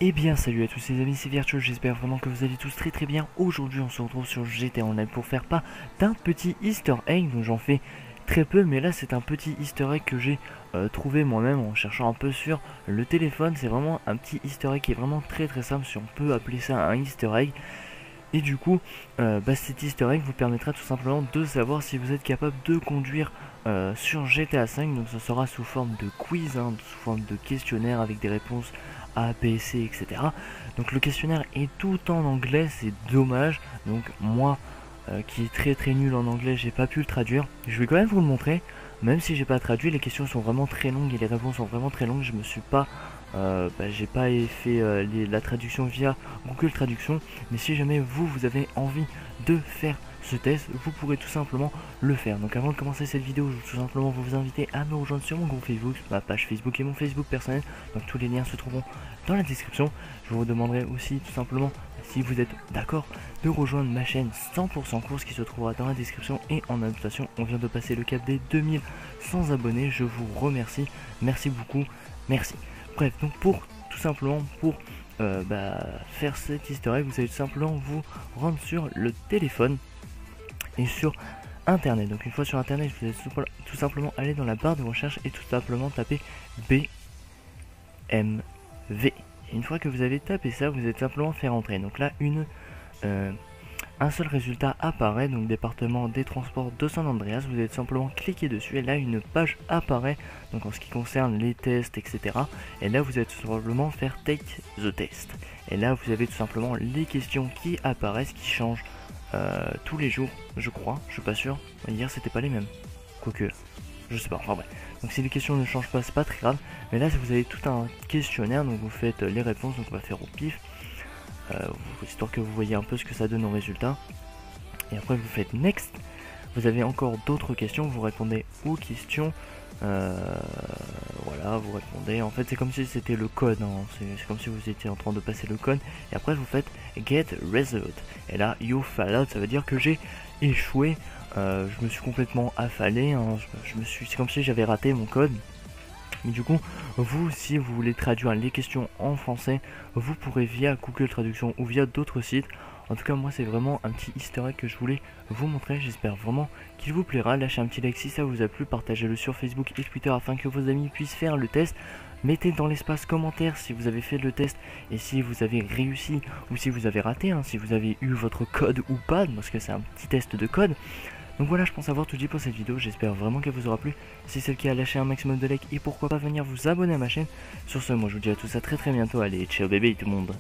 Eh bien salut à tous les amis, c'est Virtual, j'espère vraiment que vous allez tous très bien. Aujourd'hui on se retrouve sur GTA Online pour faire part d'un petit easter egg, donc j'en fais très peu, mais là c'est un petit easter egg que j'ai trouvé moi-même en cherchant un peu sur le téléphone. C'est vraiment un petit easter egg qui est vraiment très simple, si on peut appeler ça un easter egg. Et du coup, cet easter egg vous permettra tout simplement de savoir si vous êtes capable de conduire sur GTA 5. Donc ça sera sous forme de quiz, sous forme de questionnaire avec des réponses A, B, C, etc. Donc le questionnaire est tout en anglais, c'est dommage. Donc moi, qui est très nul en anglais, j'ai pas pu le traduire. Je vais quand même vous le montrer, même si j'ai pas traduit. Les questions sont vraiment très longues et les réponses sont vraiment très longues. Je me suis pas j'ai pas fait la traduction via Google Traduction, mais si jamais vous avez envie de faire ce test, vous pourrez tout simplement le faire. Donc avant de commencer cette vidéo, je veux tout simplement vous inviter à me rejoindre sur mon groupe Facebook, ma page Facebook et mon Facebook personnel. Donc tous les liens se trouveront dans la description. Je vous demanderai aussi tout simplement, si vous êtes d'accord, de rejoindre ma chaîne 100% course qui se trouvera dans la description. Et en notation, on vient de passer le cap des 2100 abonnés. Je vous remercie, merci beaucoup, merci. Bref, donc tout simplement pour faire cet easter egg, vous allez tout simplement vous rendre sur le téléphone et sur internet. Donc une fois sur internet, vous allez tout simplement aller dans la barre de recherche et tout simplement taper BMV. Et une fois que vous avez tapé ça, vous allez tout simplement faire entrer. Donc là, un seul résultat apparaît, donc département des transports de San Andreas. Vous allez tout simplement cliquer dessus et là une page apparaît, donc en ce qui concerne les tests, etc. Et là vous allez tout simplement faire take the test. Et là vous avez tout simplement les questions qui apparaissent, qui changent tous les jours, je crois, je suis pas sûr. Hier c'était pas les mêmes, quoique, je sais pas, enfin bref. Donc si les questions ne changent pas, c'est pas très grave. Mais là vous avez tout un questionnaire, donc vous faites les réponses, donc on va faire au pif. Histoire que vous voyez un peu ce que ça donne au résultat. Et après vous faites next. Vous avez encore d'autres questions, vous répondez aux questions. Voilà, vous répondez. En fait c'est comme si c'était le code, c'est comme si vous étiez en train de passer le code. Et après vous faites get result. Et là you failed, ça veut dire que j'ai échoué. Je me suis complètement affalé, c'est comme si j'avais raté mon code. Mais du coup, vous, si vous voulez traduire les questions en français, vous pourrez via Google Traduction ou via d'autres sites. En tout cas, moi, c'est vraiment un petit easter egg que je voulais vous montrer. J'espère vraiment qu'il vous plaira. Lâchez un petit like si ça vous a plu. Partagez-le sur Facebook et Twitter afin que vos amis puissent faire le test. Mettez dans l'espace commentaire si vous avez fait le test et si vous avez réussi ou si vous avez raté, si vous avez eu votre code ou pas, parce que c'est un petit test de code. Donc voilà, je pense avoir tout dit pour cette vidéo, j'espère vraiment qu'elle vous aura plu. Si c'est le cas, lâchez un maximum de likes et pourquoi pas venir vous abonner à ma chaîne. Sur ce, moi je vous dis à tous à très bientôt, allez, ciao bébé tout le monde.